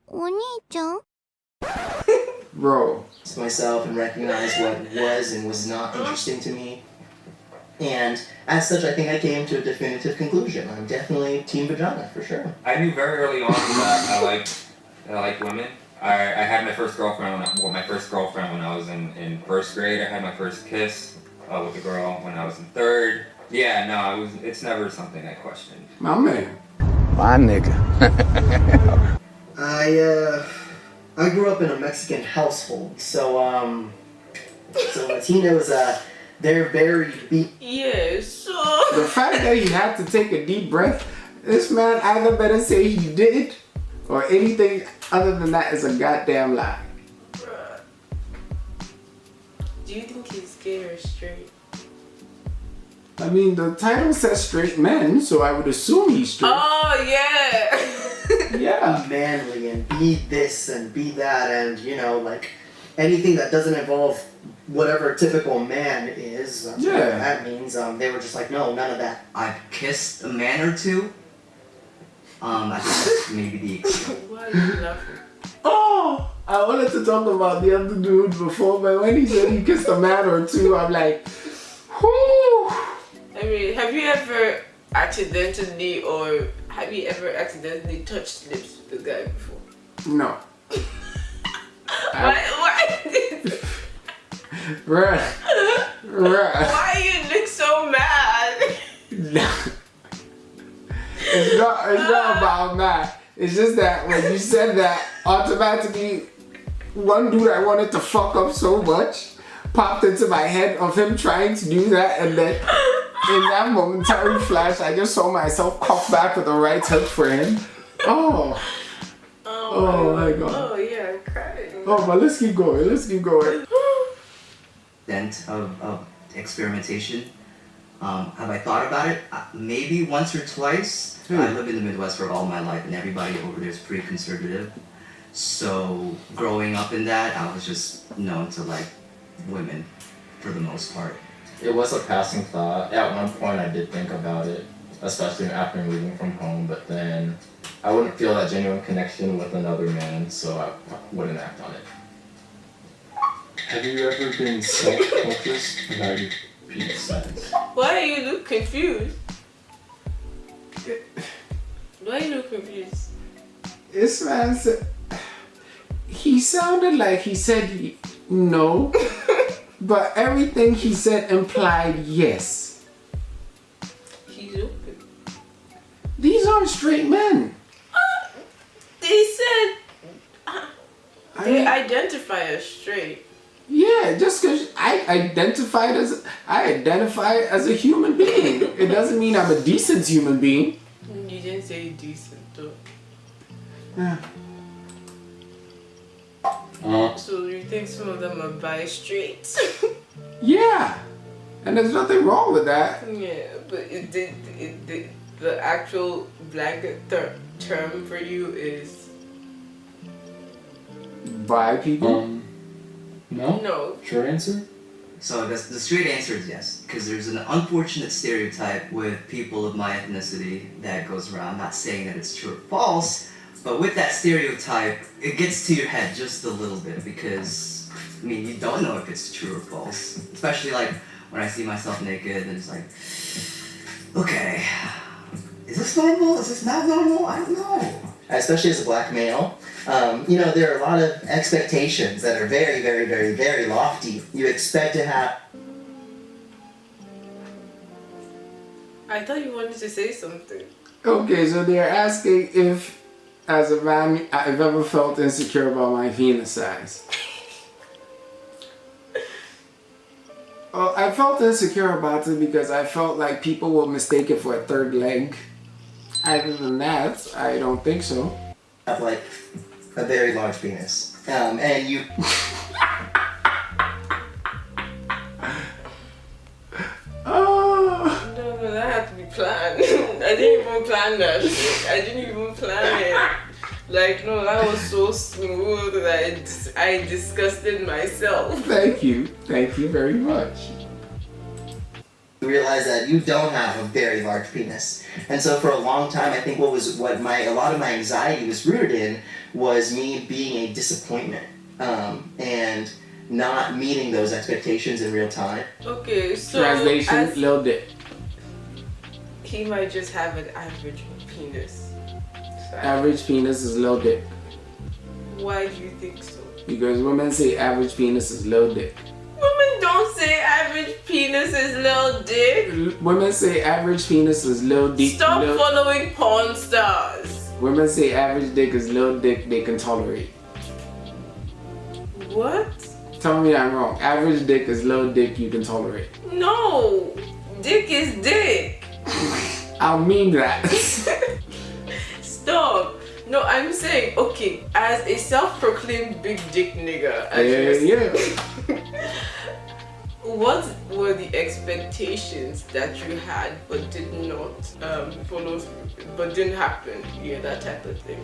お兄ちゃん? Bro. Myself and recognize what was and was not interesting to me. And as such, I think I came to a definitive conclusion. I'm definitely team vagina, for sure. I knew very early on that I liked women. I had my first girlfriend when I was in first grade. I had my first kiss with a girl when I was in third. Yeah, no, it's never something I questioned. My man. My nigga. I grew up in a Mexican household, so Latinos, they're very The fact that he had to take a deep breath, this man either better say he did, or anything other than that is a goddamn lie. Bruh. Do you think he's gay or straight? I mean, the title says straight men, so I would assume he's straight. Oh, yeah. Yeah. be manly and be this and be that, and like anything that doesn't involve whatever a typical man is. That's what that means. They were just like, no, none of that. I've kissed a man or two. I think that's maybe the extent. Why are you laughing? Oh, I wanted to talk about the other dude before, but when he said he kissed a man or two, I'm like, whoo. I mean, have you ever accidentally touched lips with a guy before? No. Why? Right. Why you look so mad? It's not about that. It's just that when you said that, automatically, one dude I wanted to fuck up so much popped into my head of him trying to do that, and then in that momentary flash, I just saw myself cough back with the right hook for him. Oh my god. Oh yeah, I'm crying. Oh, but let's keep going. Of experimentation. Have I thought about it? Maybe once or twice. I lived in the Midwest for all my life, and everybody over there is pretty conservative. So growing up in that, I was just known to like women for the most part. It was a passing thought. At one point I did think about it, especially after moving from home, but then I wouldn't feel that genuine connection with another man, so I wouldn't act on it. Have you ever been self-conscious about your penis size? Why you look confused? Why you look confused? This man said, he sounded like he said no, but everything he said implied yes. He's open. These aren't straight men. They said they identify as straight. Yeah, just because I identify as a human being, it doesn't mean I'm a decent human being. You didn't say decent though. Yeah. So you think some of them are bi-straight? Yeah, and there's nothing wrong with that. Yeah, but the actual blanket term for you is Bi people? No? no. Short answer? So the straight answer is yes, because there's an unfortunate stereotype with people of my ethnicity that goes around. I'm not saying that it's true or false, but with that stereotype, it gets to your head just a little bit because, I mean, you don't know if it's true or false. Especially like when I see myself naked and it's like, okay, is this normal? Is this not normal? I don't know. Especially as a black male, there are a lot of expectations that are very, very, very, very lofty. You expect to have... I thought you wanted to say something. Okay, so they're asking if, as a man, I've ever felt insecure about my penis size. Well, I felt insecure about it because I felt like people will mistake it for a third leg. Other than that, I don't think so. Have like a very large penis, and you. Oh. No, that had to be planned. I didn't even plan that shit. I didn't even plan it. Like, no, that was so smooth that I disgusted myself. Thank you very much. You realize that you don't have a very large penis. And so for a long time, I think a lot of my anxiety was rooted in was me being a disappointment and not meeting those expectations in real time. Okay, so Translation, little dick. he might just have an average penis. So Average penis is little dick. why do you think so? Because women say average penis is little dick. Women don't say average penis is little dick. Women say average penis is little dick. Stop following porn stars. Women say average dick is little dick they can tolerate. What? Tell me I'm wrong. Average dick is little dick you can tolerate. No. Dick is dick. I mean that. Stop. No, I'm saying, okay, as a self-proclaimed big dick nigga, what were the expectations that you had but did not follow through, but didn't happen? Yeah, that type of thing.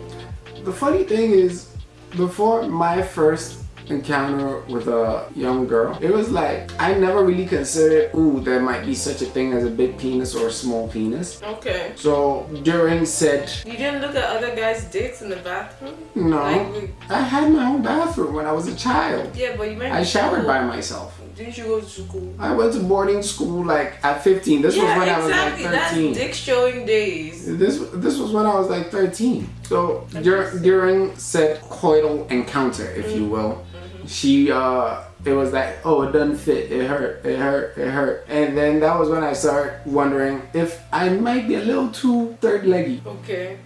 The funny thing is, before my first encounter with a young girl, it was like I never really considered, ooh, there might be such a thing as a big penis or a small penis. Okay. So during said, You didn't look at other guys' dicks in the bathroom? no, Like, I had my own bathroom when I was a child. yeah, but you went I to showered school. by myself. Didn't you go to school? I went to boarding school like at 15. This was when I was like 13. That's dick showing days. This was when I was like 13. So during said coital encounter, if you will, she it was like, oh, it doesn't fit, it hurt. And then that was when I started wondering if I might be a little too third leggy. Okay.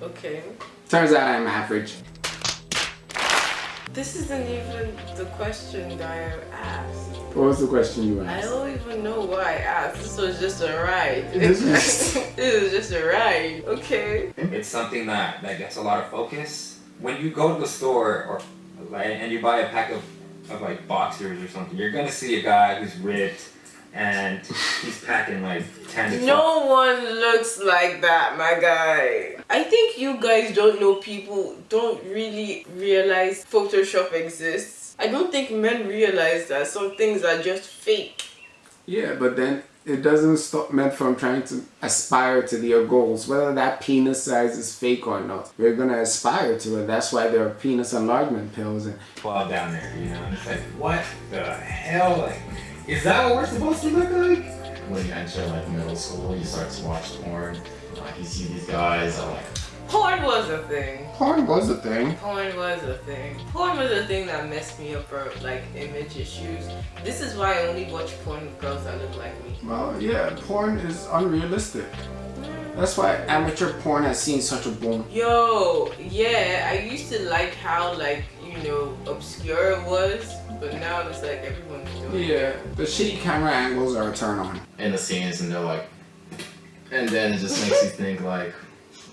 Turns out I'm average. This isn't even the question that I asked. What was the question you I asked? don't even know why I asked. This was just a ride. This was- This was just a ride. Okay. It's something that gets a lot of focus. When you go to the store or and you buy a pack of like boxers or something, you're gonna see a guy who's ripped and he's packing like 10 to 12. No one looks like that, my guy. I think you guys don't know, people don't really realize Photoshop exists. I don't think men realize that some things are just fake. Yeah, but then it doesn't stop men from trying to aspire to their goals, whether that penis size is fake or not. We're gonna aspire to it. That's why there are penis enlargement pills. And 12 down there, you know, and it's like, what the hell? Like, is that what we're supposed to look like? When you enter like middle school, you start to watch porn. Like you see these guys are like, Porn was a thing. porn was a thing. Porn was a thing. Porn was a thing that messed me up for like image issues. This is why I only watch porn with girls that look like me. Well, yeah, porn is unrealistic. That's why amateur porn has seen such a boom. Yo, yeah, I used to like how like, you know, obscure it was, but now it's like everyone's doing Yeah, it. the shitty camera angles are a turn on. in the scenes, and they're like, and then it just makes you think like,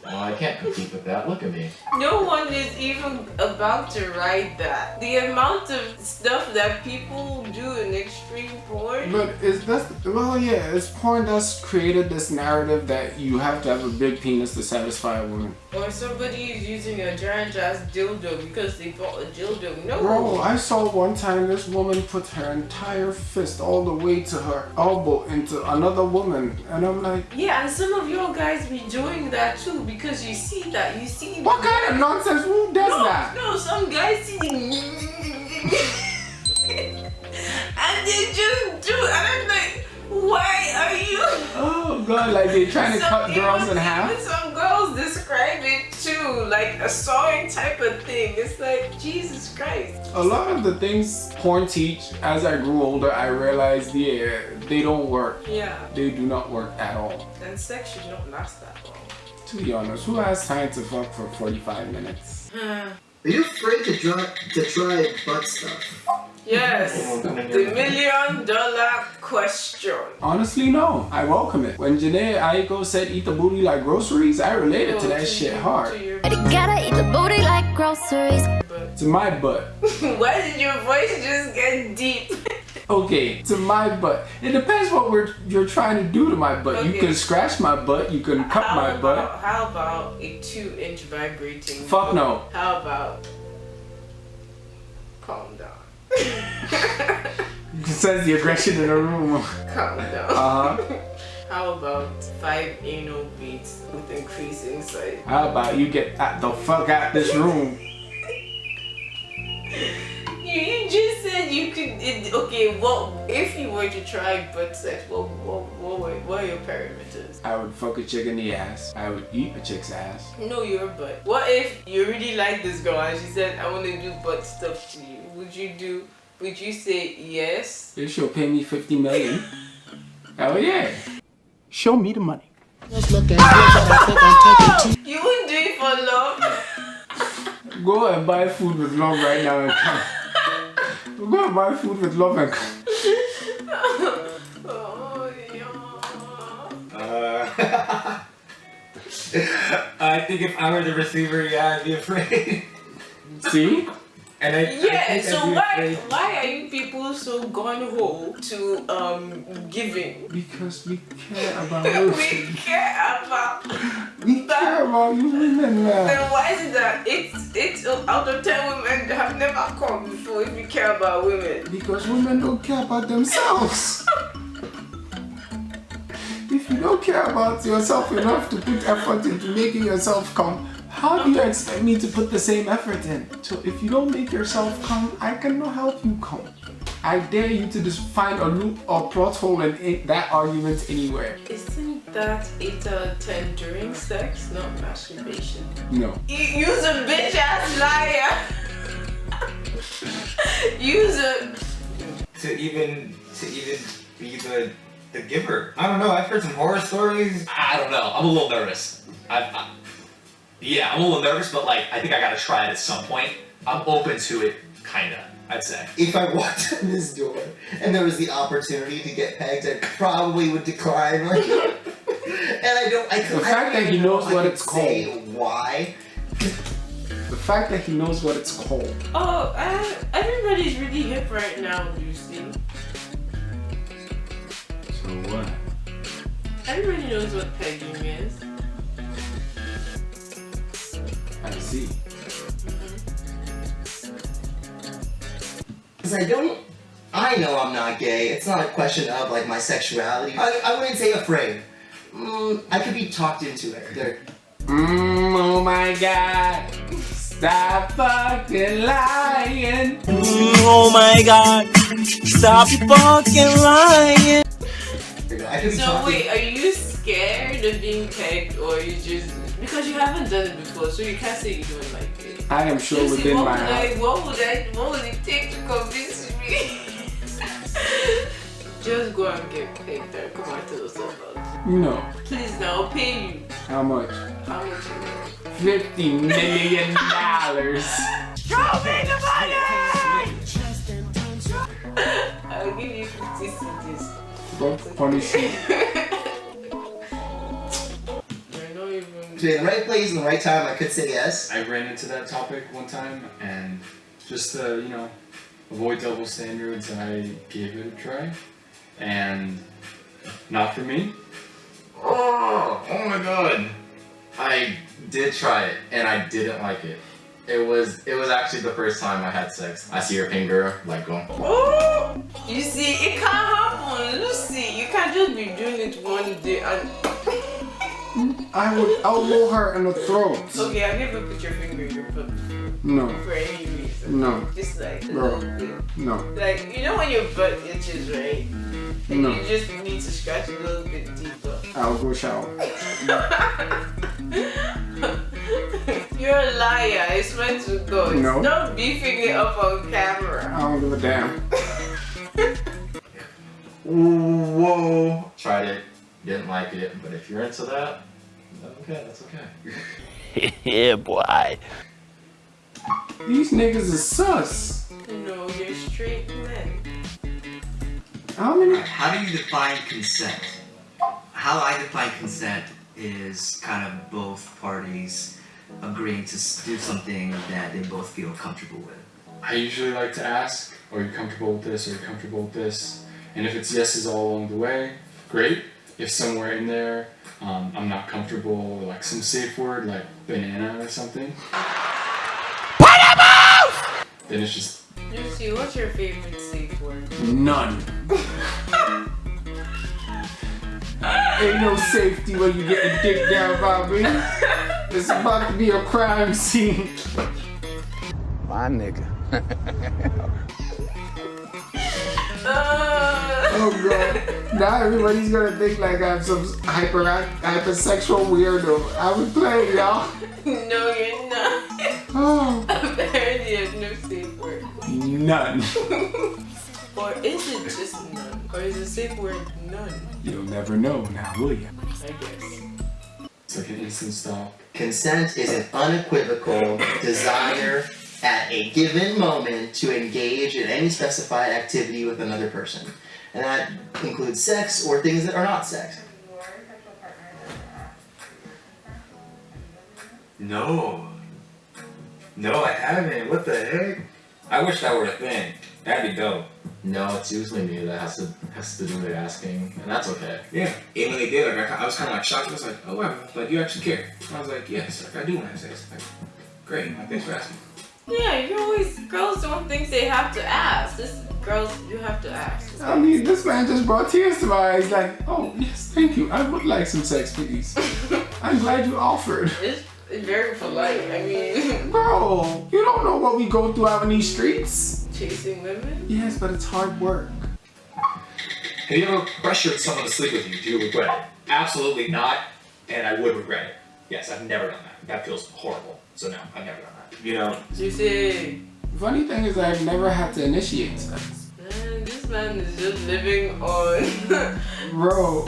well, I can't compete with that. Look at me. No one is even about to write that. The amount of stuff that people do in extreme porn. But it's porn that's created this narrative that you have to have a big penis to satisfy a woman. Or somebody is using a giant ass dildo because they bought a dildo. No. Bro, I saw one time this woman put her entire fist all the way to her elbow into another woman, and I'm like, Yeah, and some of your guys be doing that too because you see that. You see. what kind of nonsense? Who does that? No, some guys see and they just do, and I'm like, why are you? Oh god, like they're trying to cut girls in half. Even some girls describe it too, like a sawing type of thing. It's like, Jesus Christ. A lot of the things porn teach, as I grew older, I realized, yeah, they don't work. Yeah, They do not work at all. and sex should not last that long. To be honest, who has time to fuck for 45 minutes? Are you afraid to try butt stuff? Yes, the $1 million question. Honestly, no. I welcome it. When Janae Aiko said eat the booty like groceries, I related to that shit hard. To your You gotta eat the booty like groceries. butt. To my butt. Why did your voice just get deep? Okay, to my butt. It depends what you're trying to do to my butt. You Okay. can scratch my butt, you can cut my butt. How about a 2-inch vibrating? Fuck no. How about calm down? Says the aggression in the room. Calm down. Uh-huh. How about 5 anal beats with increasing size? How about you get the fuck out this room? You just said you could. Okay, well, if you were to try butt sex, what are your parameters? I would fuck a chick in the ass. I would eat a chick's ass. No, your butt. What if you really like this girl and she said, I want to do butt stuff to you? Would you say yes? If she'll pay me $50 million. Hell yeah. Show me the money. You wouldn't do it for love? Go and buy food with love right now and come. Go and buy food with love and come. Oh, yeah. I think if I were the receiver, yeah, I'd be afraid. See? And So why are you people so gung-ho to giving? Because we care about women. We care about. We care about you women, man. Then why is it that it's out of 10 women that have never come before if we care about women? Because women don't care about themselves. If you don't care about yourself enough to put effort into making yourself come, how do you expect me to put the same effort in? So if you don't make yourself come, I cannot help you come. I dare you to just find a loop or plot hole in that argument anywhere. Isn't that 8 out of 10 during sex, not masturbation? No. Use a bitch ass liar. Use a. to even be the giver. I don't know. I've heard some horror stories. I don't know. I'm a little nervous. Yeah, I'm a little nervous, but like I think I gotta try it at some point. I'm open to it, kinda. I'd say. If I walked in this door and there was the opportunity to get pegged, I probably would decline. Like, and I don't. The fact that he knows what it's say called. Why? The fact that he knows what it's called. Oh, everybody's really hip right now, Lucy. So what? Everybody knows what pegging is. I see. Because I know I'm not gay. It's not a question of like my sexuality. I wouldn't say afraid. I could be talked into it. Oh my God. Stop fucking lying. Oh my God. Stop fucking lying. I could be So talked wait, are you scared of being pegged, or you just because you haven't done it before, so you can't say you don't like it? I am sure Lucy, within my what would it take to convince me? Just go and get pegged and come and tell us about it. No. Please now, I'll pay you. How much? How much you $50 million. Show me the money! I'll give you 50 CDs. Don't punish you. to be in the right place in the right time. I could say yes. I ran into that topic one time, and just to, avoid double standards, I gave it a try, and not for me. Oh my god. I did try it and I didn't like it. It was actually the first time I had sex. I see your finger like going. Oh, you see, it can't happen, Lucy. You can't just be doing it one day and. I would elbow her in the throat. Okay, have you ever put your finger in your butt No. for any reason? No. Just like a Bro. little bit. No. Like, when your butt itches, right? And No. you just need to scratch a little bit deeper. I'll go shower. You're a liar, I swear to God. No. Stop beefing it up on camera. I don't give a damn. Whoa. Tried it, didn't like it, but if you're into that, okay, that's okay. Yeah, boy. These niggas is sus. No, you're straight men. How many? How do you define consent? How I define consent is kind of both parties agreeing to do something that they both feel comfortable with. I usually like to ask, are you comfortable with this? Are you comfortable with this? And if it's yeses all along the way, great. If somewhere in there I'm not comfortable, like some safe word like banana or something, then it's just Lucy, what's your favorite safe word? None. Ain't no safety when you get dick down by me. It's about to be a crime scene. My nigga. Oh god. Now everybody's gonna think like I'm some hypersexual weirdo. I would play, y'all. No, you're not. Oh. Apparently, there's no safe word. None. Or is it just none? Or is the safe word none? You'll never know now, will you? I guess. It's like an instant stop. Consent is an unequivocal desire at a given moment to engage in any specified activity with another person. And that includes sex or things that are not sex. No. No, I haven't. What the heck? I wish that were a thing. That'd be dope. No, it's usually me that has to do the asking, and that's okay. Yeah, even when they did, like I was kind of like shocked. I was like, oh wow, like you actually care. I was like, yes, like I do want to have sex. Like, great, like thanks for asking. Yeah, you always, girls don't think they have to ask. Girls, you have to ask. I mean, this man just brought tears to my eyes like, oh, yes, thank you. I would like some sex, please. I'm glad you offered. It's very polite. I mean, Bro, you don't know what we go through out in these streets. chasing women? Yes, but it's hard work. Have you ever pressured someone to sleep with you? Do you regret it? Absolutely not, and I would regret it. Yes, I've never done that. That feels horrible. So no, I've never done that. You know? Juicy. Funny thing is I've never had to initiate sex. Man, this man is just living on Bro.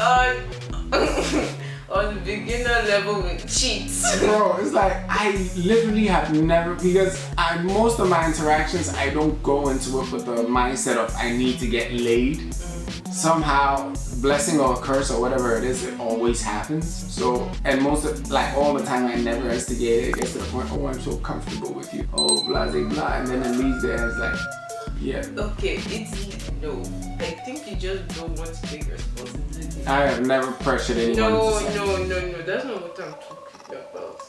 on beginner level with cheats. Bro, it's like I literally have never, because most of my interactions I don't go into it with the mindset of I need to get laid. Somehow, blessing or a curse or whatever it is, it always happens. So, and most of, like all the time I never instigate it. It gets to the point, oh, I'm so comfortable with you. Oh, blah, blah, blah. And then it leaves there and it's like, yeah. Okay, it's no. I think you just don't want to take responsibility. I have never pressured anyone No, to sex. no. That's not what I'm talking about.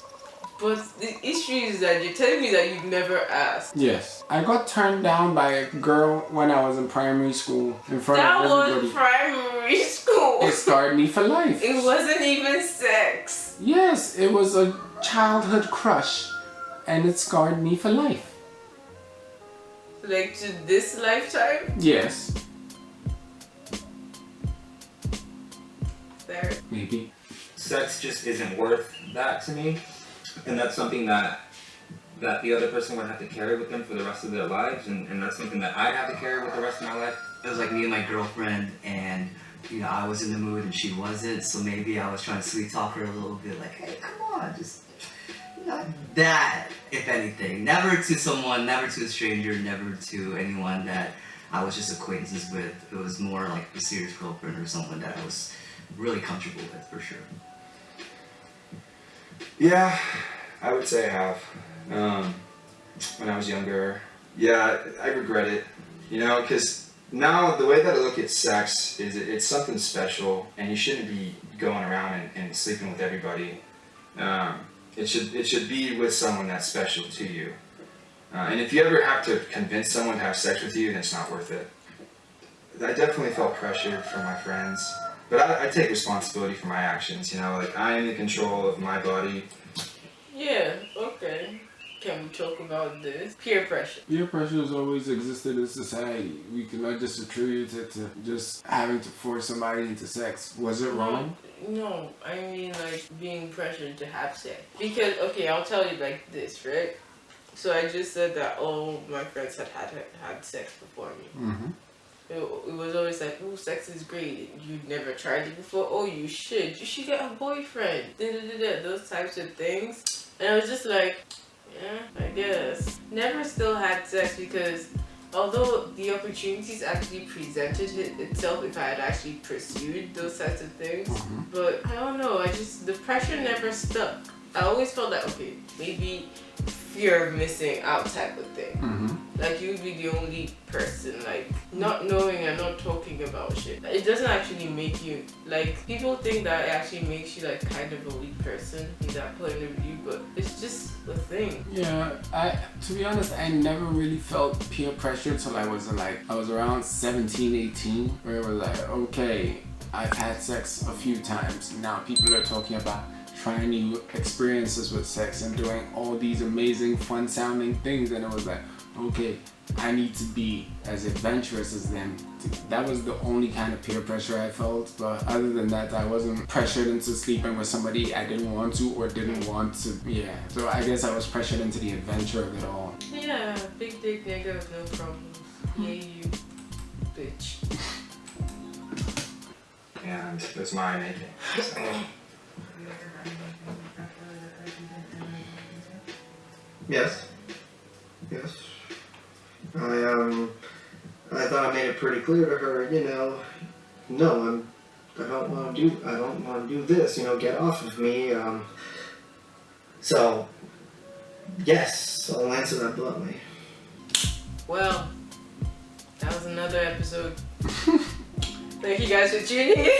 But the issue is that you're telling me that you've never asked. Yes. I got turned down by a girl when I was in primary school in front That of everybody. was primary school. It scarred me for life. It wasn't even sex. Yes, it was a childhood crush and it scarred me for life. Like to this lifetime? Yes. There. Maybe. Sex just isn't worth that to me. And that's something that the other person would have to carry with them for the rest of their lives, and that's something that I'd have to carry with the rest of my life. It was like me and my girlfriend, and you know, I was in the mood and she wasn't, so maybe I was trying to sweet talk her a little bit, like, hey, come on, just not that, if anything. Never to someone, never to a stranger, never to anyone that I was just acquaintances with. It was more like a serious girlfriend or someone that I was really comfortable with, for sure. Yeah, I would say I have. When I was younger, yeah, I regret it, you know, because now the way that I look at sex is it's something special, and you shouldn't be going around and sleeping with everybody. It should be with someone that's special to you. And if you ever have to convince someone to have sex with you, then it's not worth it. I definitely felt pressure from my friends, but I take responsibility for my actions, you know, like I am in control of my body. Yeah, okay. Can we talk about this? Peer pressure. Peer pressure has always existed in society. We cannot just attribute it to just having to force somebody into sex. Was it wrong? No, I mean like being pressured to have sex. Because, okay, I'll tell you like this, right? So I just said that all my friends had sex before me. Mm-hmm. It was always like, oh, sex is great. You've never tried it before. Oh, you should get a boyfriend. Those types of things. And I was just like, yeah, I guess. Never still had sex because although the opportunities actually presented itself if I had actually pursued those types of things, but I don't know, the pressure never stuck. I always felt that, okay, maybe fear of missing out type of thing. Like you'd be the only person, like not knowing and not talking about shit. It doesn't actually make you, like people think that it actually makes you like kind of a weak person in that point of view, but it's just a thing. Yeah, to be honest, I never really felt peer pressure till I was around 17, 18, where it was like, okay, I've had sex a few times. Now people are talking about trying new experiences with sex and doing all these amazing, fun sounding things, and it was like, okay, I need to be as adventurous as them. That was the only kind of peer pressure I felt, but other than that, I wasn't pressured into sleeping with somebody I didn't want to or didn't want to. Yeah, so I guess I was pressured into the adventure of it all. Yeah, big dick nigga with no problems. Yeah, you bitch. And it was my making. So. Yes. Yes. I thought I made it pretty clear to her, you know, no, I don't want to do this, you know, get off of me. So, yes, I'll answer that bluntly. Well, that was another episode. Thank you guys for tuning in.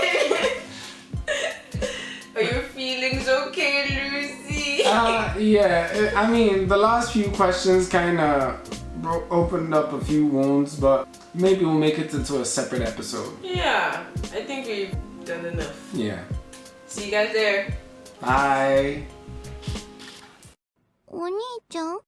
Are your feelings okay, Lucy? Yeah, I mean, the last few questions kind of opened up a few wounds, but maybe we'll make it into a separate episode. Yeah, I think we've done enough. Yeah. See you guys there. Bye. お兄ちゃん